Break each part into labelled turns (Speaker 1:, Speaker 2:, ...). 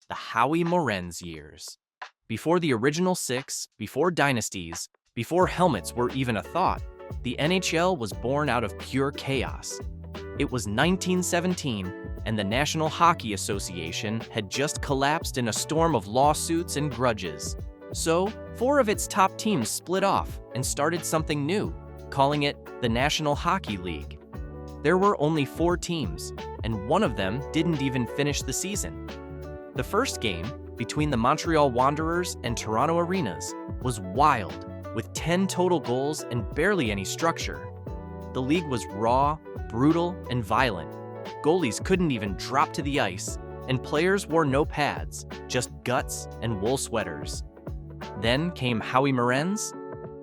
Speaker 1: the Howie Morenz years. Before the original six, before dynasties, before helmets were even a thought, the NHL was born out of pure chaos. It was 1917, and the National Hockey Association had just collapsed in a storm of lawsuits and grudges. So, four of its top teams split off and started something new, calling it the National Hockey League. There were only four teams, and one of them didn't even finish the season. The first game, between the Montreal Wanderers and Toronto Arenas, was wild, with 10 total goals and barely any structure. The league was raw, brutal, and violent. Goalies couldn't even drop to the ice, and players wore no pads, just guts and wool sweaters. Then came Howie Morenz.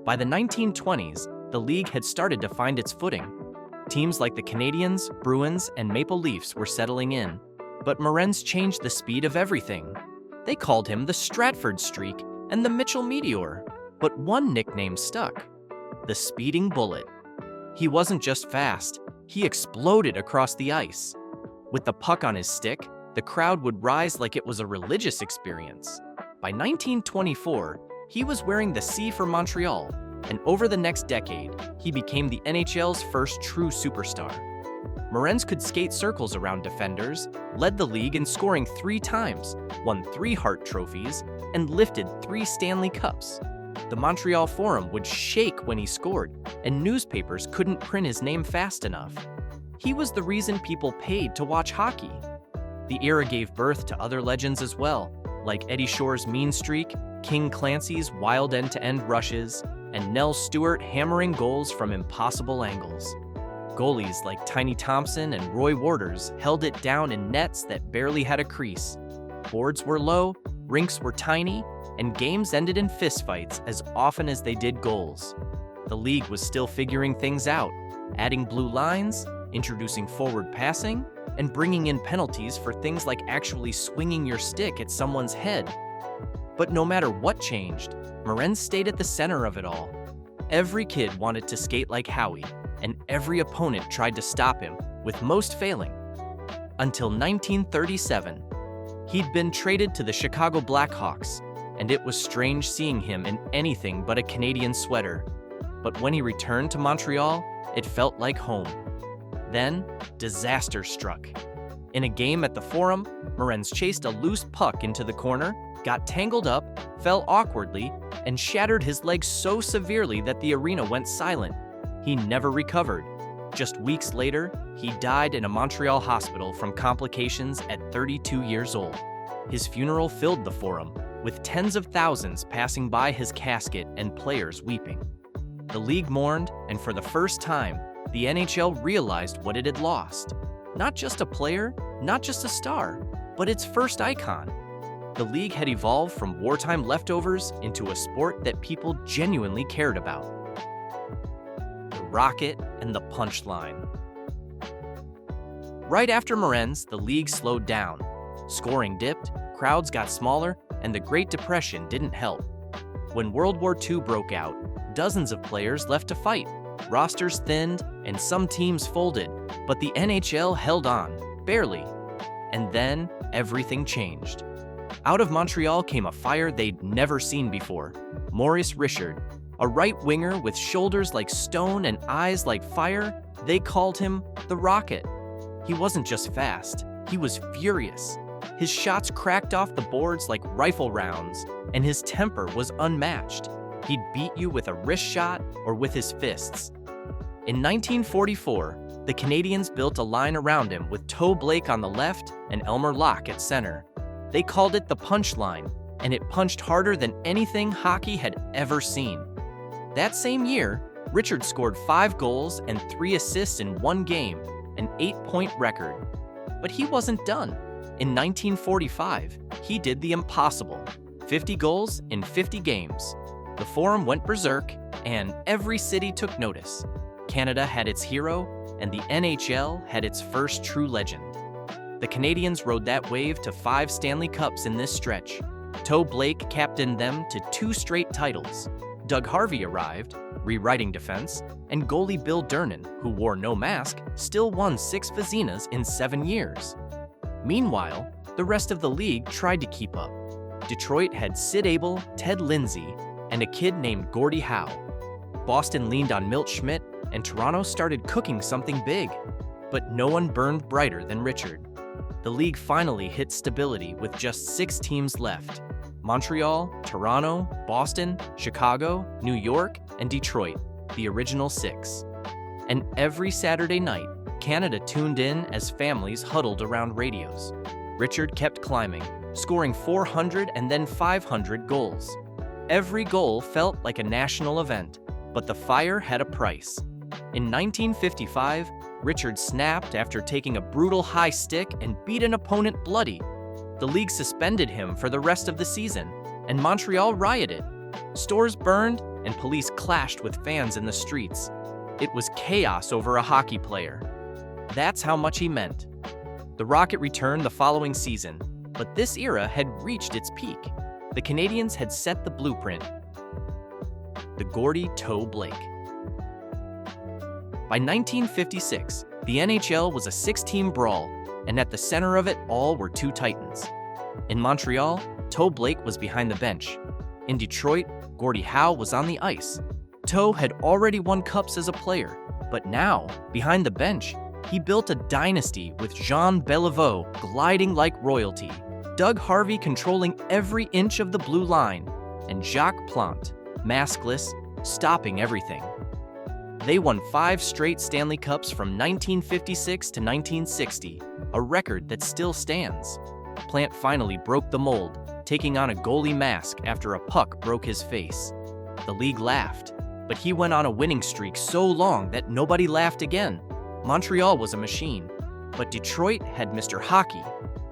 Speaker 1: By the 1920s, the league had started to find its footing. Teams like the Canadiens, Bruins, and Maple Leafs were settling in, but Morenz changed the speed of everything. They called him the Stratford Streak and the Mitchell Meteor, but one nickname stuck: the Speeding Bullet. He wasn't just fast, he exploded across the ice. With the puck on his stick, the crowd would rise like it was a religious experience. By 1924, he was wearing the C for Montreal, and over the next decade, he became the NHL's first true superstar. Morenz could skate circles around defenders, led the league in scoring 3 times, won 3 Hart trophies, and lifted 3 Stanley Cups. The Montreal Forum would shake when he scored, and newspapers couldn't print his name fast enough. He was the reason people paid to watch hockey. The era gave birth to other legends as well, like Eddie Shore's mean streak, King Clancy's wild end-to-end rushes, and Nell Stewart hammering goals from impossible angles. Goalies like Tiny Thompson and Roy Waters held it down in nets that barely had a crease. Boards were low, rinks were tiny, and games ended in fistfights as often as they did goals. The league was still figuring things out, adding blue lines, introducing forward passing, and bringing in penalties for things like actually swinging your stick at someone's head. But no matter what changed, Morenz stayed at the center of it all. Every kid wanted to skate like Howie, and every opponent tried to stop him, with most failing. Until 1937. He'd been traded to the Chicago Blackhawks, and it was strange seeing him in anything but a Canadian sweater. But when he returned to Montreal, it felt like home. Then, disaster struck. In a game at the Forum, Morenz chased a loose puck into the corner, got tangled up, fell awkwardly, and shattered his leg so severely that the arena went silent. He never recovered. Just weeks later, he died in a Montreal hospital from complications at 32 years old. His funeral filled the Forum, with tens of thousands passing by his casket and players weeping. The league mourned, and for the first time, the NHL realized what it had lost. Not just a player, not just a star, but its first icon. The league had evolved from wartime leftovers into a sport that people genuinely cared about. The Rocket and the Punchline. Right after Morenz, the league slowed down. Scoring dipped, crowds got smaller, and the Great Depression didn't help. When World War II broke out, dozens of players left to fight. Rosters thinned, and some teams folded, but the NHL held on, barely. And then, everything changed. Out of Montreal came a fire they'd never seen before. Maurice Richard, a right winger with shoulders like stone and eyes like fire, they called him the Rocket. He wasn't just fast, he was furious. His shots cracked off the boards like rifle rounds, and his temper was unmatched. He'd beat you with a wrist shot or with his fists. In 1944, the Canadiens built a line around him with Toe Blake on the left and Elmer Locke at center. They called it the Punch Line, and it punched harder than anything hockey had ever seen. That same year, Richard scored 5 goals and 3 assists in one game, an 8-point record. But he wasn't done. In 1945, he did the impossible: 50 goals in 50 games. The Forum went berserk, and every city took notice. Canada had its hero, and the NHL had its first true legend. The Canadiens rode that wave to 5 Stanley Cups in this stretch. Toe Blake captained them to 2 straight titles. Doug Harvey arrived, rewriting defense, and goalie Bill Durnan, who wore no mask, still won 6 Vezinas in 7 years. Meanwhile, The rest of the league tried to keep up. Detroit had Sid Abel, Ted Lindsay, and a kid named Gordie Howe. Boston leaned on Milt Schmidt, and Toronto started cooking something big. But no one burned brighter than Richard. The league finally hit stability with just 6 teams left: Montreal, Toronto, Boston, Chicago, New York, and Detroit, the original 6. And every Saturday night, Canada tuned in as families huddled around radios. Richard kept climbing, scoring 400 and then 500 goals. Every goal felt like a national event, but the fire had a price. In 1955, Richard snapped after taking a brutal high stick and beat an opponent bloody. The league suspended him for the rest of the season, and Montreal rioted. Stores burned, and police clashed with fans in the streets. It was chaos over a hockey player. That's how much he meant. The Rocket returned the following season, but this era had reached its peak. The Canadiens had set the blueprint. The Gordie Toe Blake. By 1956, the NHL was a 6-team brawl, and at the center of it all were 2 titans. In Montreal, Toe Blake was behind the bench. In Detroit, Gordie Howe was on the ice. Toe had already won cups as a player, but now, behind the bench, he built a dynasty with Jean Beliveau gliding like royalty, Doug Harvey controlling every inch of the blue line, and Jacques Plante, maskless, stopping everything. They won 5 straight Stanley Cups from 1956 to 1960, a record that still stands. Plante finally broke the mold, taking on a goalie mask after a puck broke his face. The league laughed, but he went on a winning streak so long that nobody laughed again. Montreal was a machine, but Detroit had Mr. Hockey.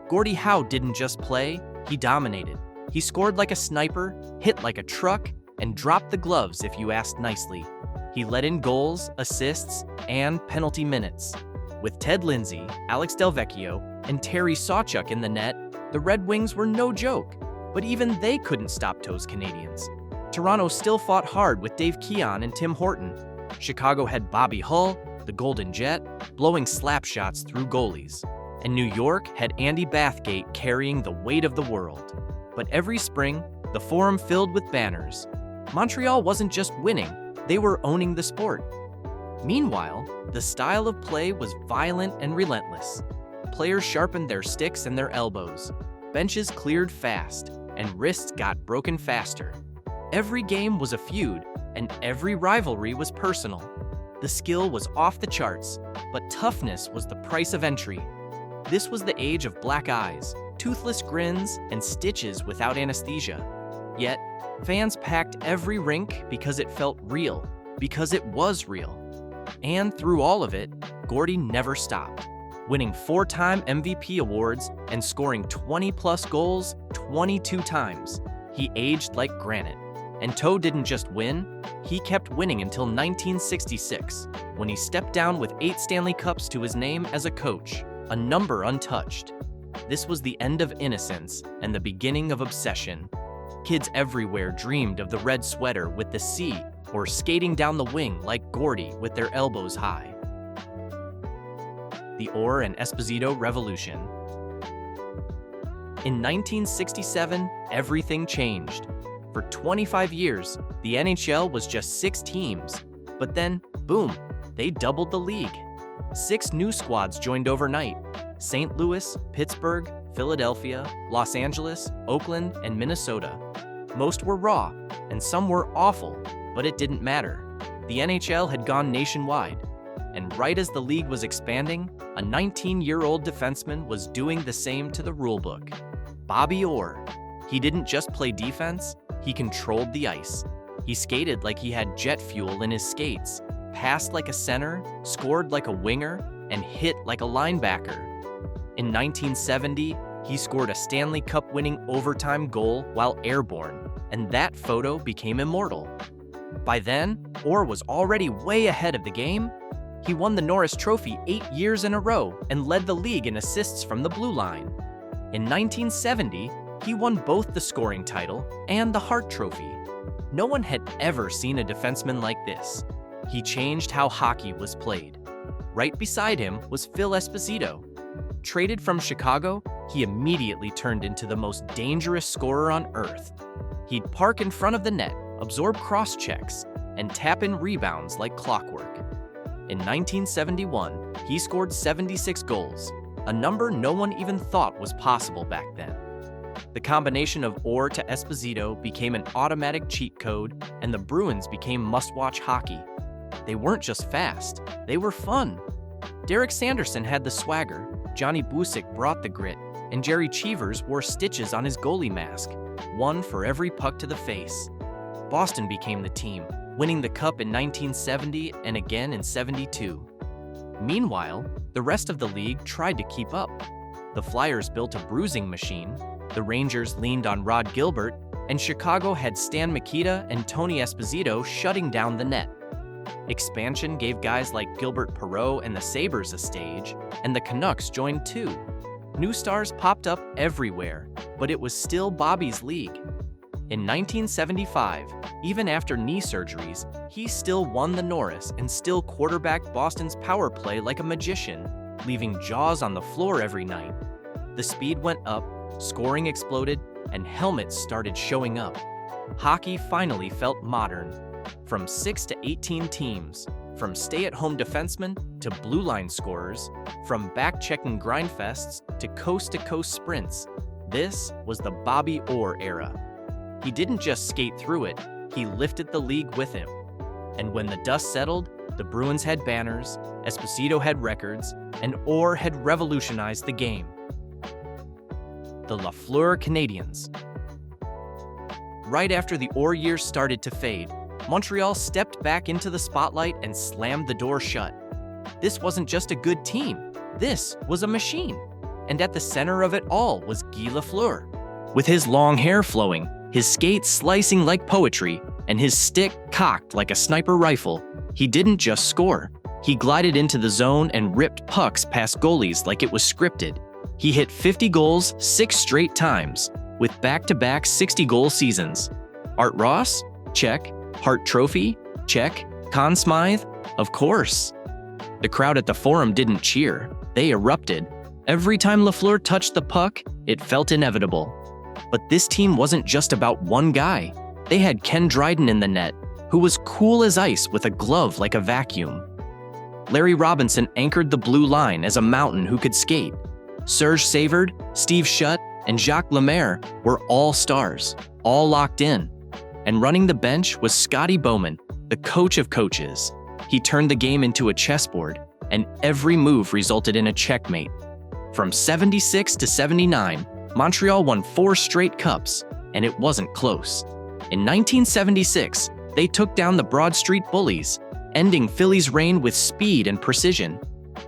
Speaker 1: Gordie Howe didn't just play, he dominated. He scored like a sniper, hit like a truck, and dropped the gloves if you asked nicely. He let in goals, assists, and penalty minutes. With Ted Lindsay, Alex Delvecchio, and Terry Sawchuk in the net, the Red Wings were no joke. But even they couldn't stop Toe's Canadiens. Toronto still fought hard with Dave Keon and Tim Horton. Chicago had Bobby Hull, the Golden Jet, blowing slap shots through goalies. And New York had Andy Bathgate carrying the weight of the world. But every spring, the Forum filled with banners. Montreal wasn't just winning, they were owning the sport. Meanwhile, the style of play was violent and relentless. Players sharpened their sticks and their elbows. Benches cleared fast, and wrists got broken faster. Every game was a feud, and every rivalry was personal. The skill was off the charts, but toughness was the price of entry. This was the age of black eyes, toothless grins, and stitches without anesthesia. Yet, fans packed every rink because it felt real, because it was real. And through all of it, Gordie never stopped, winning 4-time MVP awards and scoring 20-plus goals 22 times. He aged like granite. And Toe didn't just win, he kept winning until 1966, when he stepped down with 8 Stanley Cups to his name as a coach, a number untouched. This was the end of innocence and the beginning of obsession. Kids everywhere dreamed of the red sweater with the C, or skating down the wing like Gordie with their elbows high. The Orr and Esposito Revolution. In 1967, everything changed. For 25 years, the NHL was just 6 teams, but then, boom, they doubled the league. 6 new squads joined overnight: St. Louis, Pittsburgh, Philadelphia, Los Angeles, Oakland, and Minnesota. Most were raw, and some were awful, but it didn't matter. The NHL had gone nationwide, and right as the league was expanding, a 19-year-old defenseman was doing the same to the rulebook. Bobby Orr. He didn't just play defense, he controlled the ice. He skated like he had jet fuel in his skates, passed like a center, scored like a winger, and hit like a linebacker. In 1970, he scored a Stanley Cup-winning overtime goal while airborne, and that photo became immortal. By then, Orr was already way ahead of the game. He won the Norris Trophy 8 years in a row and led the league in assists from the blue line. In 1970, he won both the scoring title and the Hart Trophy. No one had ever seen a defenseman like this. He changed how hockey was played. Right beside him was Phil Esposito. Traded from Chicago, he immediately turned into the most dangerous scorer on earth. He'd park in front of the net, absorb cross-checks, and tap in rebounds like clockwork. In 1971, he scored 76 goals, a number no one even thought was possible back then. The combination of Orr to Esposito became an automatic cheat code, and the Bruins became must-watch hockey. They weren't just fast, they were fun. Derek Sanderson had the swagger, Johnny Busick brought the grit, and Jerry Cheevers wore stitches on his goalie mask, one for every puck to the face. Boston became the team, winning the Cup in 1970 and again in '72. Meanwhile, the rest of the league tried to keep up. The Flyers built a bruising machine, the Rangers leaned on Rod Gilbert, and Chicago had Stan Mikita and Tony Esposito shutting down the net. Expansion gave guys like Gilbert Perreault and the Sabres a stage, and the Canucks joined too. New stars popped up everywhere, but it was still Bobby's league. In 1975, even after knee surgeries, he still won the Norris and still quarterbacked Boston's power play like a magician, leaving jaws on the floor every night. The speed went up, scoring exploded, and helmets started showing up. Hockey finally felt modern. From 6 to 18 teams, from stay-at-home defensemen to blue line scorers, from back-checking grindfests to coast-to-coast sprints, this was the Bobby Orr era. He didn't just skate through it, he lifted the league with him. And when the dust settled, the Bruins had banners, Esposito had records, and Orr had revolutionized the game. The Lafleur Canadiens. Right after the Orr years started to fade, Montreal stepped back into the spotlight and slammed the door shut. This wasn't just a good team, this was a machine. And at the center of it all was Guy Lafleur. With his long hair flowing, his skates slicing like poetry, and his stick cocked like a sniper rifle, he didn't just score. He glided into the zone and ripped pucks past goalies like it was scripted. He hit 50 goals 6 straight times, with back-to-back 60-goal seasons. Art Ross? Check. Hart Trophy? Check. Conn Smythe? Of course. The crowd at the Forum didn't cheer. They erupted. Every time Lafleur touched the puck, it felt inevitable. But this team wasn't just about one guy. They had Ken Dryden in the net, who was cool as ice with a glove like a vacuum. Larry Robinson anchored the blue line as a mountain who could skate. Serge Savard, Steve Shutt, and Jacques Lemaire were all stars, all locked in. And running the bench was Scotty Bowman, the coach of coaches. He turned the game into a chessboard, and every move resulted in a checkmate. From 76 to 79, Montreal won 4 straight cups, and it wasn't close. In 1976, they took down the Broad Street Bullies, ending Philly's reign with speed and precision.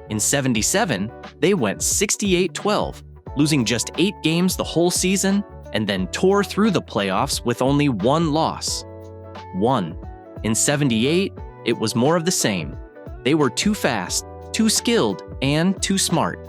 Speaker 1: In 77, they went 68-12, losing just 8 games the whole season, and then tore through the playoffs with only 1 loss. 1. In 78, it was more of the same. They were too fast, too skilled, and too smart.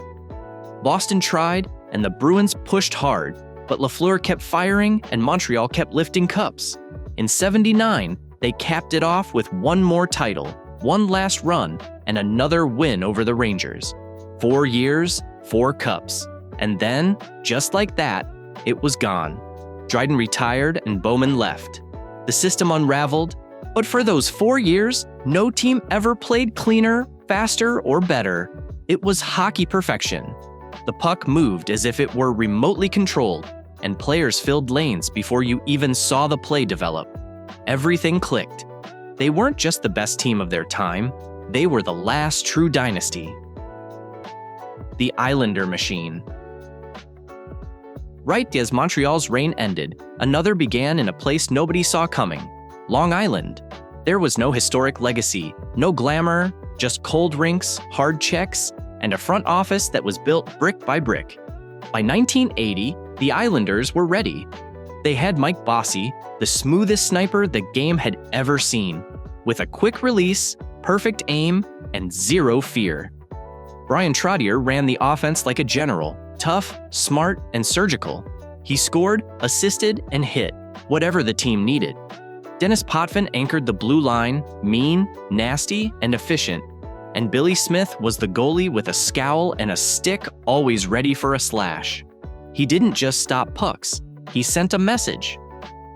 Speaker 1: Boston tried, and the Bruins pushed hard, but Lafleur kept firing and Montreal kept lifting cups. In 79, they capped it off with 1 more title, 1 last run, and another win over the Rangers. 4 years, 4 cups. And then, just like that, it was gone. Dryden retired and Bowman left. The system unraveled, but for those 4 years, no team ever played cleaner, faster, or better. It was hockey perfection. The puck moved as if it were remotely controlled, and players filled lanes before you even saw the play develop. Everything clicked. They weren't just the best team of their time, they were the last true dynasty. The Islander Machine. Right as Montreal's reign ended, another began in a place nobody saw coming, Long Island. There was no historic legacy, no glamour, just cold rinks, hard checks, and a front office that was built brick by brick. By 1980, the Islanders were ready. They had Mike Bossy, the smoothest sniper the game had ever seen, with a quick release, perfect aim, and 0 fear. Brian Trottier ran the offense like a general, tough, smart, and surgical. He scored, assisted, and hit, whatever the team needed. Dennis Potvin anchored the blue line, mean, nasty, and efficient. And Billy Smith was the goalie with a scowl and a stick always ready for a slash. He didn't just stop pucks, he sent a message.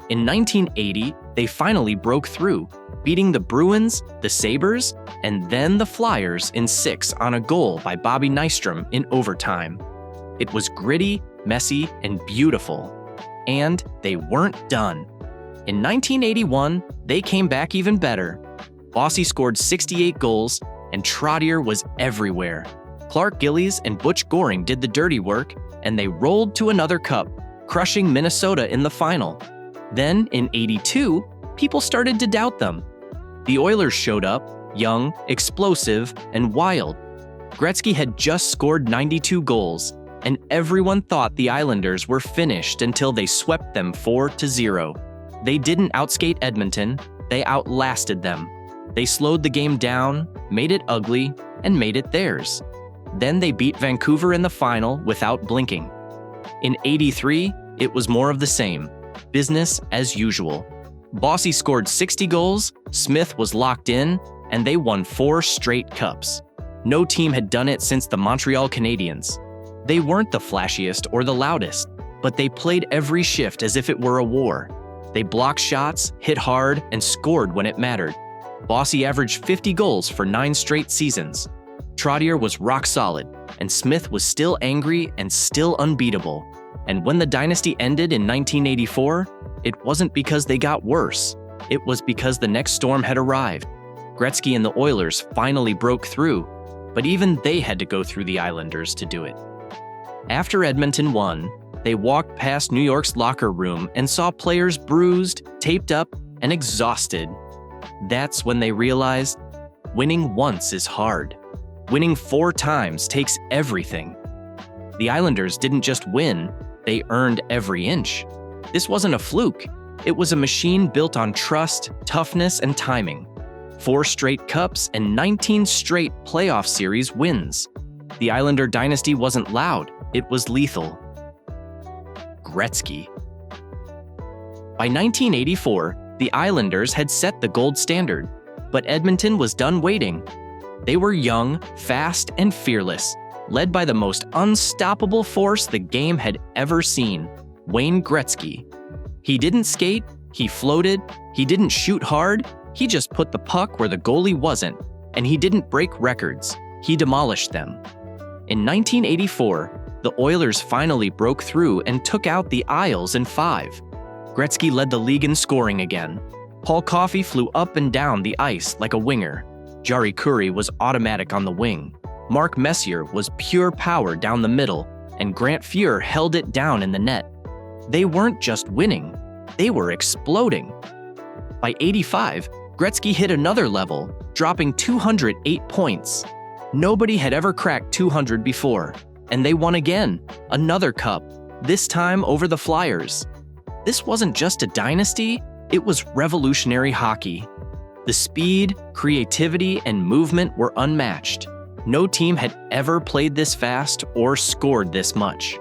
Speaker 1: In 1980, they finally broke through, beating the Bruins, the Sabres, and then the Flyers in 6 on a goal by Bobby Nystrom in overtime. It was gritty, messy, and beautiful. And they weren't done. In 1981, they came back even better. Bossy scored 68 goals, and Trottier was everywhere. Clark Gillies and Butch Goring did the dirty work, and they rolled to another cup, crushing Minnesota in the final. Then, in '82, people started to doubt them. The Oilers showed up, young, explosive, and wild. Gretzky had just scored 92 goals, and everyone thought the Islanders were finished until they swept them 4-0. They didn't outskate Edmonton, they outlasted them. They slowed the game down, made it ugly, and made it theirs. Then they beat Vancouver in the final without blinking. In '83, it was more of the same. Business as usual. Bossy scored 60 goals, Smith was locked in, and they won 4 straight cups. No team had done it since the Montreal Canadiens. They weren't the flashiest or the loudest, but they played every shift as if it were a war. They blocked shots, hit hard, and scored when it mattered. Bossy averaged 50 goals for 9 straight seasons. Trottier was rock solid, and Smith was still angry and still unbeatable. And when the dynasty ended in 1984, it wasn't because they got worse. It was because the next storm had arrived. Gretzky and the Oilers finally broke through, but even they had to go through the Islanders to do it. After Edmonton won, they walked past New York's locker room and saw players bruised, taped up, and exhausted. That's when they realized winning once is hard. Winning 4 times takes everything. The Islanders didn't just win, they earned every inch. This wasn't a fluke. It was a machine built on trust, toughness, and timing. 4 straight cups and 19 straight playoff series wins. The Islander dynasty wasn't loud, it was lethal. Gretzky. By 1984, the Islanders had set the gold standard, but Edmonton was done waiting. They were young, fast, and fearless, led by the most unstoppable force the game had ever seen, Wayne Gretzky. He didn't skate, he floated, he didn't shoot hard, he just put the puck where the goalie wasn't, and he didn't break records, he demolished them. In 1984, the Oilers finally broke through and took out the Isles in 5. Gretzky led the league in scoring again. Paul Coffey flew up and down the ice like a winger. Jari Kurri was automatic on the wing. Mark Messier was pure power down the middle, and Grant Fuhr held it down in the net. They weren't just winning, they were exploding. By '85, Gretzky hit another level, dropping 208 points. Nobody had ever cracked 200 before, and they won again, another cup, this time over the Flyers. This wasn't just a dynasty, it was revolutionary hockey. The speed, creativity, and movement were unmatched. No team had ever played this fast or scored this much.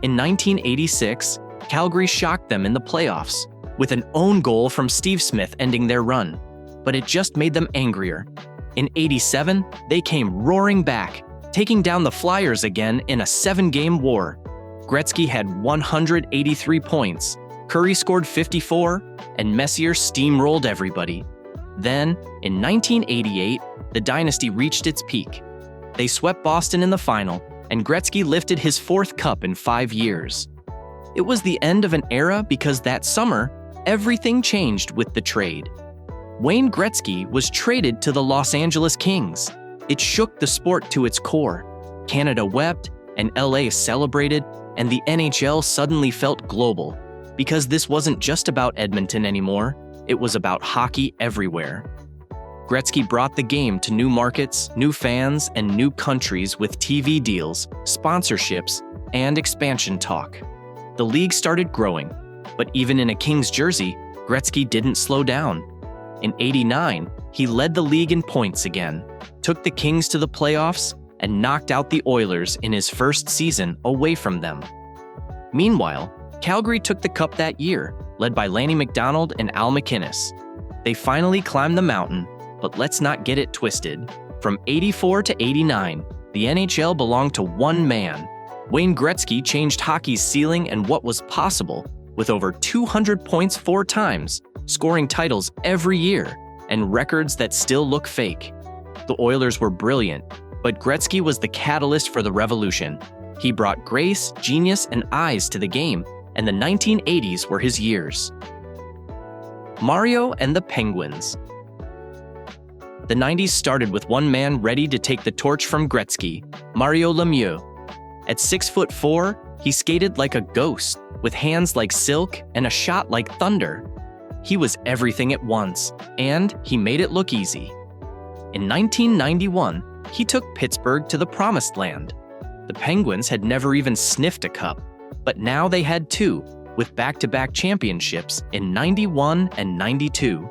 Speaker 1: In 1986, Calgary shocked them in the playoffs, with an own goal from Steve Smith ending their run. But it just made them angrier. In '87, they came roaring back, taking down the Flyers again in a 7-game war. Gretzky had 183 points, Kurri scored 54, and Messier steamrolled everybody. Then, in 1988, the dynasty reached its peak. They swept Boston in the final, and Gretzky lifted his 4th cup in 5 years. It was the end of an era because that summer, everything changed with the trade. Wayne Gretzky was traded to the Los Angeles Kings. It shook the sport to its core. Canada wept, and LA celebrated, and the NHL suddenly felt global, because this wasn't just about Edmonton anymore, it was about hockey everywhere. Gretzky brought the game to new markets, new fans, and new countries with TV deals, sponsorships, and expansion talk. The league started growing, but even in a Kings jersey, Gretzky didn't slow down. In '89, he led the league in points again, took the Kings to the playoffs, and knocked out the Oilers in his first season away from them. Meanwhile, Calgary took the cup that year, led by Lanny McDonald and Al MacInnis. They finally climbed the mountain, but let's not get it twisted. From '84 to '89, the NHL belonged to one man, Wayne Gretzky changed hockey's ceiling and what was possible, with over 200 points 4 times, scoring titles every year, and records that still look fake. The Oilers were brilliant, but Gretzky was the catalyst for the revolution. He brought grace, genius, and eyes to the game, and the 1980s were his years. Mario and the Penguins. The 90s started with one man ready to take the torch from Gretzky, Mario Lemieux. At 6'4", he skated like a ghost, with hands like silk and a shot like thunder. He was everything at once, and he made it look easy. In 1991, he took Pittsburgh to the promised land. The Penguins had never even sniffed a cup, but now they had 2, with back-to-back championships in 91 and 92.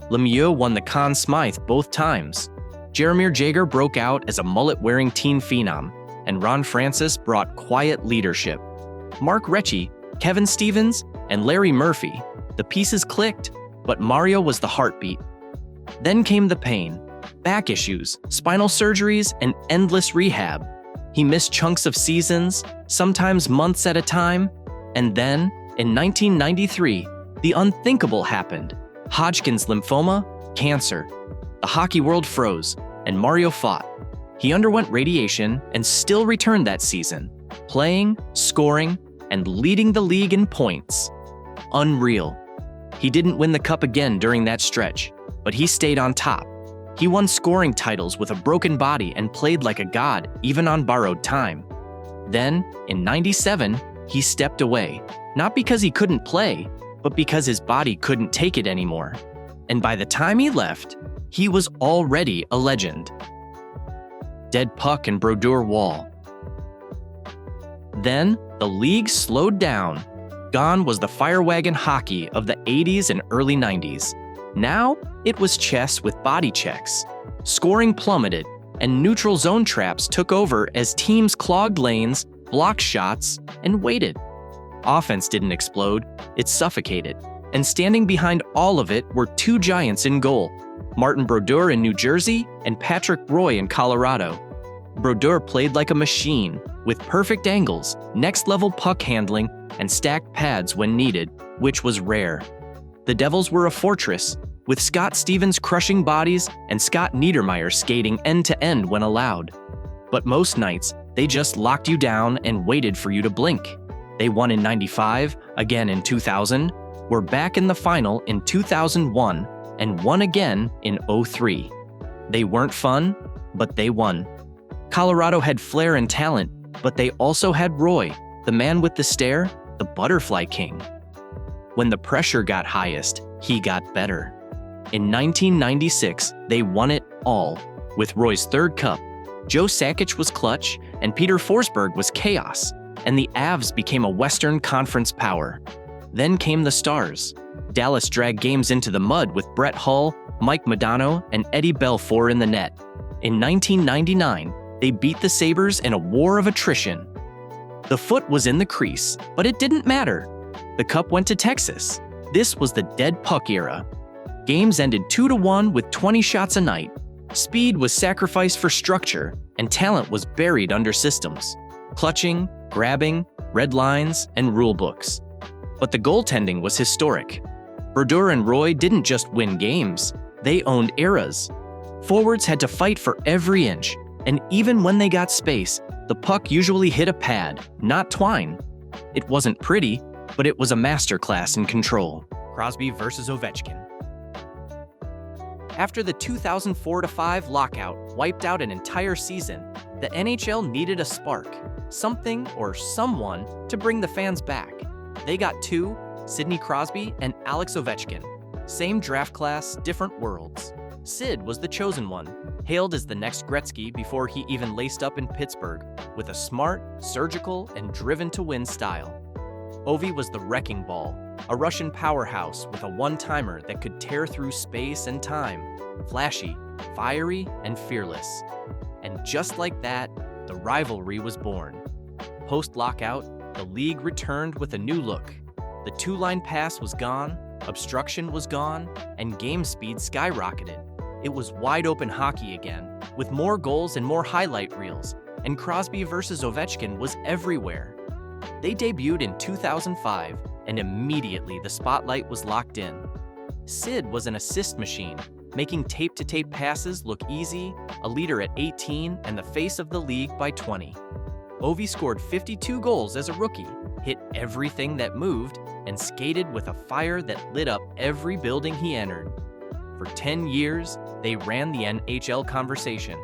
Speaker 1: Lemieux won the Conn Smythe both times. Jaromir Jagr broke out as a mullet-wearing teen phenom, and Ron Francis brought quiet leadership. Mark Recchi, Kevin Stevens, and Larry Murphy, the pieces clicked, but Mario was the heartbeat. Then came the pain, back issues, spinal surgeries, and endless rehab. He missed chunks of seasons, sometimes months at a time, and then, in 1993, the unthinkable happened. Hodgkin's lymphoma, cancer. The hockey world froze, and Mario fought. He underwent radiation and still returned that season, playing, scoring, and leading the league in points. Unreal. He didn't win the cup again during that stretch, but he stayed on top. He won scoring titles with a broken body and played like a god, even on borrowed time. Then, in 97, he stepped away, not because he couldn't play, but because his body couldn't take it anymore. And by the time he left, he was already a legend. Dead puck and Brodeur wall. Then, the league slowed down. Gone was the firewagon hockey of the 80s and early 90s. Now, it was chess with body checks. Scoring plummeted, and neutral zone traps took over as teams clogged lanes, blocked shots, and waited. Offense didn't explode, it suffocated. And standing behind all of it were 2 giants in goal, Martin Brodeur in New Jersey and Patrick Roy in Colorado. Brodeur played like a machine, with perfect angles, next-level puck handling, and stacked pads when needed, which was rare. The Devils were a fortress, with Scott Stevens crushing bodies and Scott Niedermayer skating end-to-end when allowed. But most nights, they just locked you down and waited for you to blink. They won in 95, again in 2000, were back in the final in 2001, and won again in 03. They weren't fun, but they won. Colorado had flair and talent, but they also had Roy, the man with the stare, the butterfly king. When the pressure got highest, he got better. In 1996, they won it all, with Roy's 3rd cup. Joe Sakic was clutch, and Peter Forsberg was chaos, and the Avs became a Western Conference power. Then came the Stars. Dallas dragged games into the mud with Brett Hull, Mike Modano, and Eddie Belfour in the net. In 1999, they beat the Sabres in a war of attrition. The foot was in the crease, but it didn't matter. The cup went to Texas. This was the dead puck era. Games ended 2-1 with 20 shots a night. Speed was sacrificed for structure, and talent was buried under systems. Clutching, grabbing, red lines, and rulebooks. But the goaltending was historic. Brodeur and Roy didn't just win games, they owned eras. Forwards had to fight for every inch, and even when they got space, the puck usually hit a pad, not twine. It wasn't pretty, but it was a masterclass in control. Crosby versus Ovechkin. After the 2004-5 lockout wiped out an entire season, the NHL needed a spark, something or someone to bring the fans back. They got 2, Sidney Crosby and Alex Ovechkin. Same draft class, different worlds. Sid was the chosen one, hailed as the next Gretzky before he even laced up in Pittsburgh, with a smart, surgical, and driven-to-win style. Ovi was the wrecking ball, a Russian powerhouse with a one-timer that could tear through space and time, flashy, fiery, and fearless. And just like that, the rivalry was born. Post-lockout, the league returned with a new look. The 2-line pass was gone, obstruction was gone, and game speed skyrocketed. It was wide-open hockey again, with more goals and more highlight reels, and Crosby versus Ovechkin was everywhere. They debuted in 2005, and immediately the spotlight was locked in. Sid was an assist machine, making tape-to-tape passes look easy, a leader at 18 and the face of the league by 20. Ovi scored 52 goals as a rookie, hit everything that moved, and skated with a fire that lit up every building he entered. For 10 years, they ran the NHL conversation.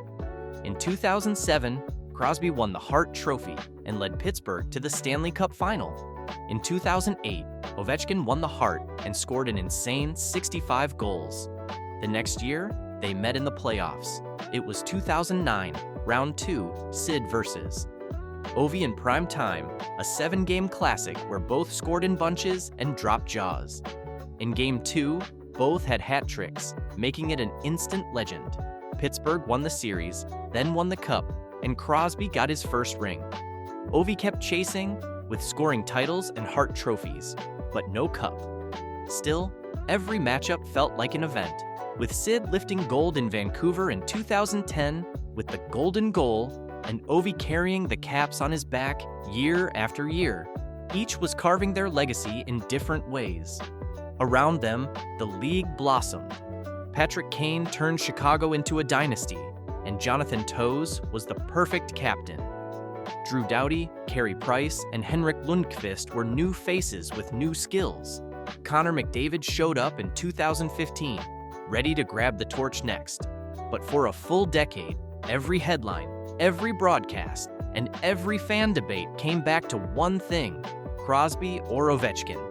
Speaker 1: In 2007, Crosby won the Hart Trophy and led Pittsburgh to the Stanley Cup Final. In 2008, Ovechkin won the Hart and scored an insane 65 goals. The next year, they met in the playoffs. It was 2009, Round 2, Sid versus Ovi in prime time, a 7-game classic where both scored in bunches and dropped jaws. In Game 2, both had hat tricks, making it an instant legend. Pittsburgh won the series, then won the cup, and Crosby got his first ring. Ovi kept chasing, with scoring titles and Hart trophies, but no cup. Still, every matchup felt like an event, with Sid lifting gold in Vancouver in 2010 with the golden goal, and Ovi carrying the Caps on his back year after year. Each was carving their legacy in different ways. Around them, the league blossomed. Patrick Kane turned Chicago into a dynasty, and Jonathan Toews was the perfect captain. Drew Doughty, Carey Price, and Henrik Lundqvist were new faces with new skills. Connor McDavid showed up in 2015, ready to grab the torch next. But for a full decade, every headline, every broadcast, and every fan debate came back to one thing: Crosby or Ovechkin.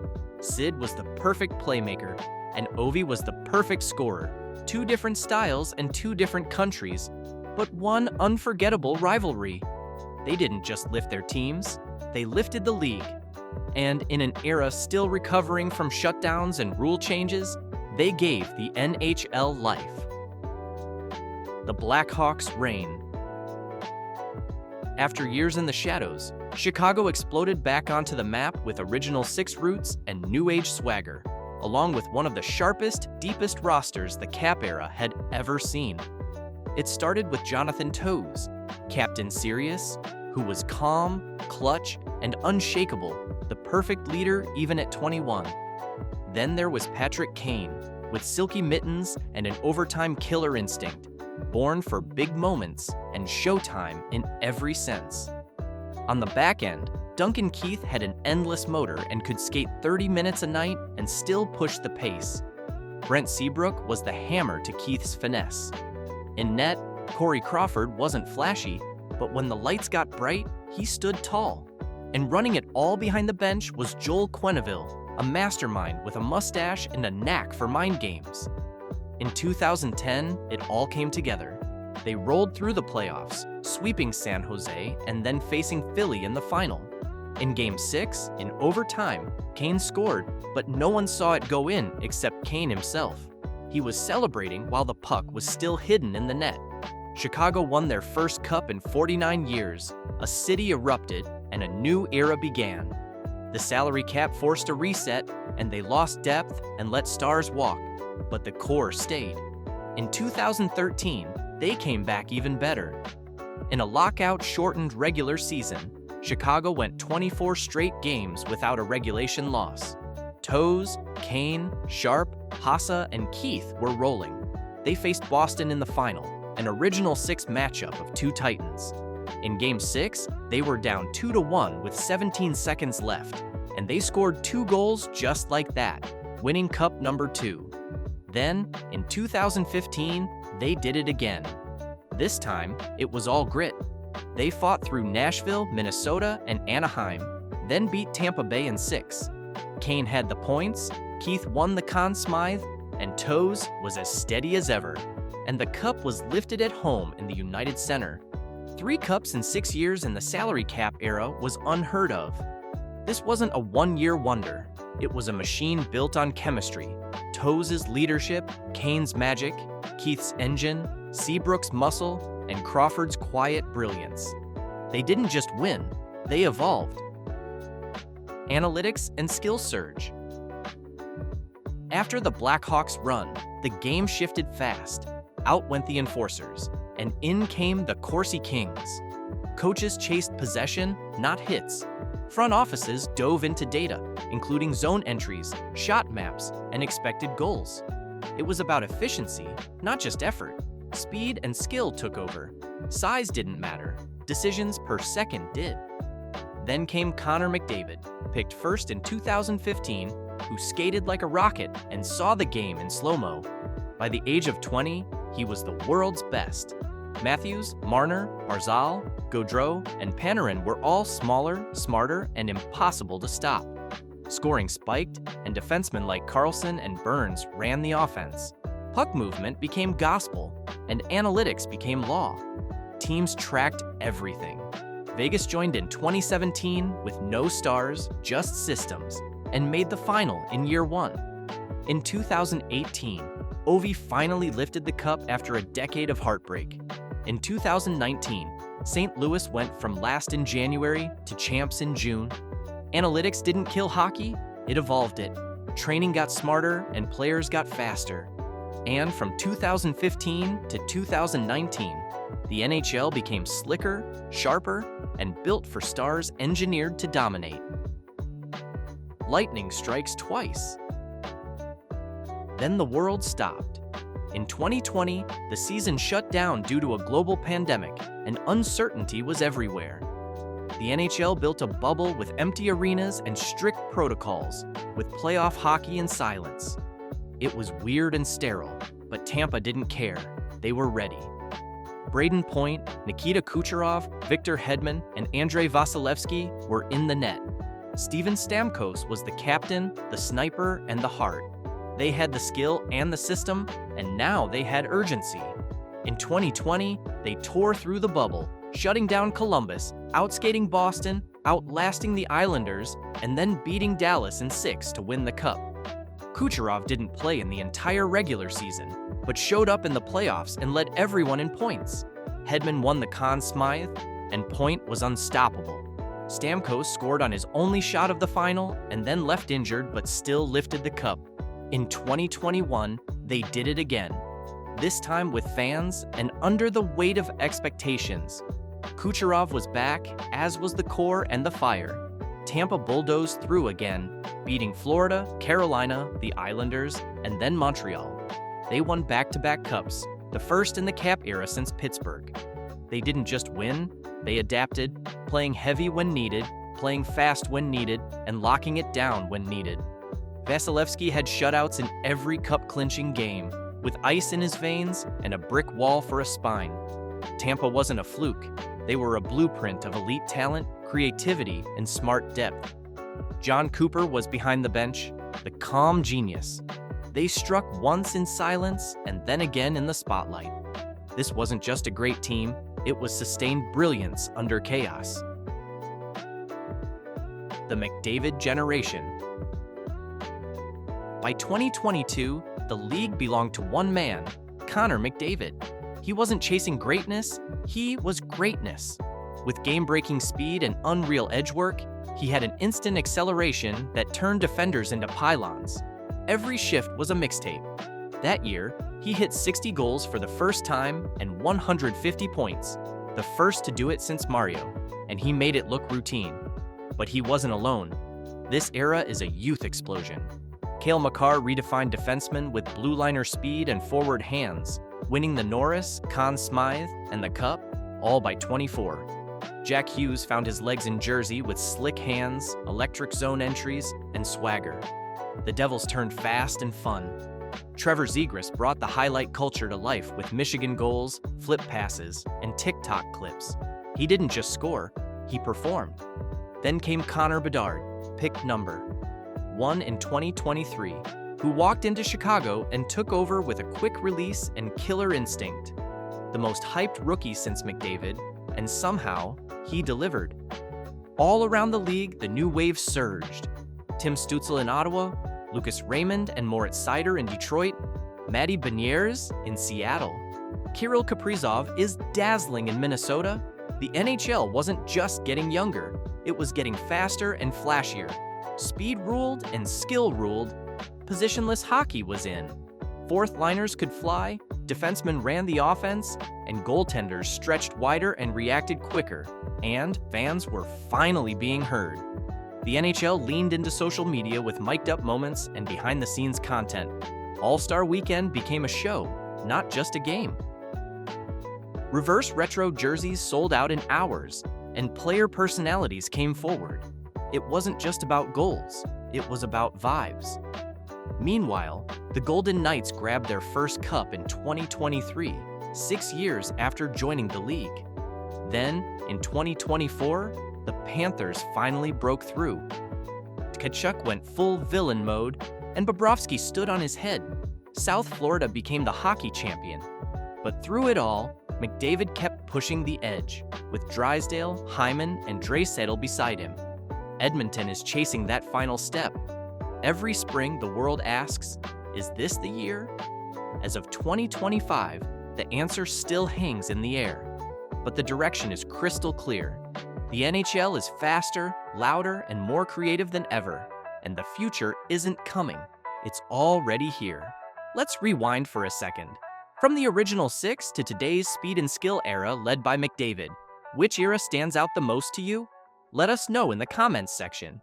Speaker 1: Sid was the perfect playmaker, and Ovi was the perfect scorer. Two different styles and two different countries, but one unforgettable rivalry. They didn't just lift their teams, they lifted the league. And in an era still recovering from shutdowns and rule changes, they gave the NHL life. The Blackhawks reign. After years in the shadows, Chicago exploded back onto the map with original six roots and new age swagger, along with one of the sharpest, deepest rosters the Cap era had ever seen. It started with Jonathan Toews, Captain Serious, who was calm, clutch, and unshakable, the perfect leader even at 21. Then there was Patrick Kane, with silky mittens and an overtime killer instinct, born for big moments and showtime in every sense. On the back end, Duncan Keith had an endless motor and could skate 30 minutes a night and still push the pace. Brent Seabrook was the hammer to Keith's finesse. In net, Corey Crawford wasn't flashy, but when the lights got bright, he stood tall. And running it all behind the bench was Joel Quenneville, a mastermind with a mustache and a knack for mind games. In 2010, it all came together. They rolled through the playoffs, sweeping San Jose and then facing Philly in the final. In Game 6, in overtime, Kane scored, but no one saw it go in except Kane himself. He was celebrating while the puck was still hidden in the net. Chicago won their first cup in 49 years, a city erupted, and a new era began. The salary cap forced a reset, and they lost depth and let stars walk, but the core stayed. In 2013, they came back even better. In a lockout-shortened regular season, Chicago went 24 straight games without a regulation loss. Toews, Kane, Sharp, Hossa, and Keith were rolling. They faced Boston in the final, an original six matchup of two Titans. In Game 6, they were down 2-1 with 17 seconds left, and they scored 2 goals just like that, winning Cup number 2. Then, in 2015, they did it again. This time, it was all grit. They fought through Nashville, Minnesota, and Anaheim, then beat Tampa Bay in 6. Kane had the points, Keith won the Conn Smythe, and Toews was as steady as ever. And the cup was lifted at home in the United Center. 3 cups in 6 years in the salary cap era was unheard of. This wasn't a one-year wonder. It was a machine built on chemistry. Toews' leadership, Kane's magic, Keith's engine, Seabrook's muscle, and Crawford's quiet brilliance. They didn't just win, they evolved. Analytics and skill surge. After the Blackhawks run, the game shifted fast. Out went the enforcers, and in came the Corsi Kings. Coaches chased possession, not hits. Front offices dove into data, including zone entries, shot maps, and expected goals. It was about efficiency, not just effort. Speed and skill took over. Size didn't matter. Decisions per second did. Then came Connor McDavid, picked first in 2015, who skated like a rocket and saw the game in slow-mo. By the age of 20, he was the world's best. Matthews, Marner, Barzal, Gaudreau, and Panarin were all smaller, smarter, and impossible to stop. Scoring spiked, and defensemen like Carlson and Burns ran the offense. Puck movement became gospel, and analytics became law. Teams tracked everything. Vegas joined in 2017 with no stars, just systems, and made the final in year one. In 2018, Ovi finally lifted the cup after a decade of heartbreak. In 2019, St. Louis went from last in January to champs in June. Analytics didn't kill hockey, it evolved it. Training got smarter and players got faster. And from 2015 to 2019, the NHL became slicker, sharper, and built for stars engineered to dominate. Lightning strikes twice. Then the world stopped. In 2020, the season shut down due to a global pandemic, and uncertainty was everywhere. The NHL built a bubble with empty arenas and strict protocols, with playoff hockey in silence. It was weird and sterile, but Tampa didn't care. They were ready. Braden Point, Nikita Kucherov, Victor Hedman, and Andrei Vasilevsky were in the net. Steven Stamkos was the captain, the sniper, and the heart. They had the skill and the system, and now they had urgency. In 2020, they tore through the bubble, shutting down Columbus, outskating Boston, outlasting the Islanders, and then beating Dallas in 6 to win the cup. Kucherov didn't play in the entire regular season, but showed up in the playoffs and led everyone in points. Hedman won the Conn Smythe, and Point was unstoppable. Stamkos scored on his only shot of the final and then left injured but still lifted the cup. In 2021, they did it again, this time with fans and under the weight of expectations. Kucherov was back, as was the core and the fire. Tampa bulldozed through again, beating Florida, Carolina, the Islanders, and then Montreal. They won back-to-back cups, the first in the Cap era since Pittsburgh. They didn't just win, they adapted, playing heavy when needed, playing fast when needed, and locking it down when needed. Vasilevsky had shutouts in every cup-clinching game, with ice in his veins and a brick wall for a spine. Tampa wasn't a fluke. They were a blueprint of elite talent, creativity, and smart depth. John Cooper was behind the bench, the calm genius. They struck once in silence and then again in the spotlight. This wasn't just a great team, it was sustained brilliance under chaos. The McDavid generation. By 2022, the league belonged to one man, Connor McDavid. He wasn't chasing greatness, he was greatness. With game-breaking speed and unreal edge work, he had an instant acceleration that turned defenders into pylons. Every shift was a mixtape. That year, he hit 60 goals for the first time and 150 points, the first to do it since Mario, and he made it look routine. But he wasn't alone. This era is a youth explosion. Cale Makar redefined defensemen with blue liner speed and forward hands, winning the Norris, Conn Smythe, and the Cup, all by 24. Jack Hughes found his legs in Jersey with slick hands, electric zone entries, and swagger. The Devils turned fast and fun. Trevor Zegras brought the highlight culture to life with Michigan goals, flip passes, and TikTok clips. He didn't just score, he performed. Then came Connor Bedard, picked number 1 in 2023, who walked into Chicago and took over with a quick release and killer instinct. The most hyped rookie since McDavid, and somehow, he delivered. All around the league, the new wave surged. Tim Stützle in Ottawa, Lucas Raymond and Moritz Seider in Detroit, Matty Beniers in Seattle. Kirill Kaprizov is dazzling in Minnesota. The NHL wasn't just getting younger, it was getting faster and flashier. Speed ruled and skill ruled. Positionless hockey was in. Fourth liners could fly, Defensemen ran the offense, and goaltenders stretched wider and reacted quicker, and fans were finally being heard. The NHL leaned into social media with mic'd-up moments and behind-the-scenes content. All-Star Weekend became a show, not just a game. Reverse retro jerseys sold out in hours, and player personalities came forward. It wasn't just about goals, it was about vibes. Meanwhile, the Golden Knights grabbed their first cup in 2023, 6 years after joining the league. Then, in 2024, the Panthers finally broke through. Tkachuk went full villain mode, and Bobrovsky stood on his head. South Florida became the hockey champion. But through it all, McDavid kept pushing the edge, with Drysdale, Hyman, and Draisaitl beside him. Edmonton is chasing that final step. Every spring, the world asks, is this the year? As of 2025, the answer still hangs in the air. But the direction is crystal clear. The NHL is faster, louder, and more creative than ever. And the future isn't coming. It's already here. Let's rewind for a second. From the original 6 to today's speed and skill era led by McDavid, which era stands out the most to you? Let us know in the comments section.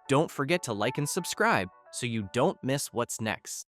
Speaker 1: Don't forget to like and subscribe so you don't miss what's next.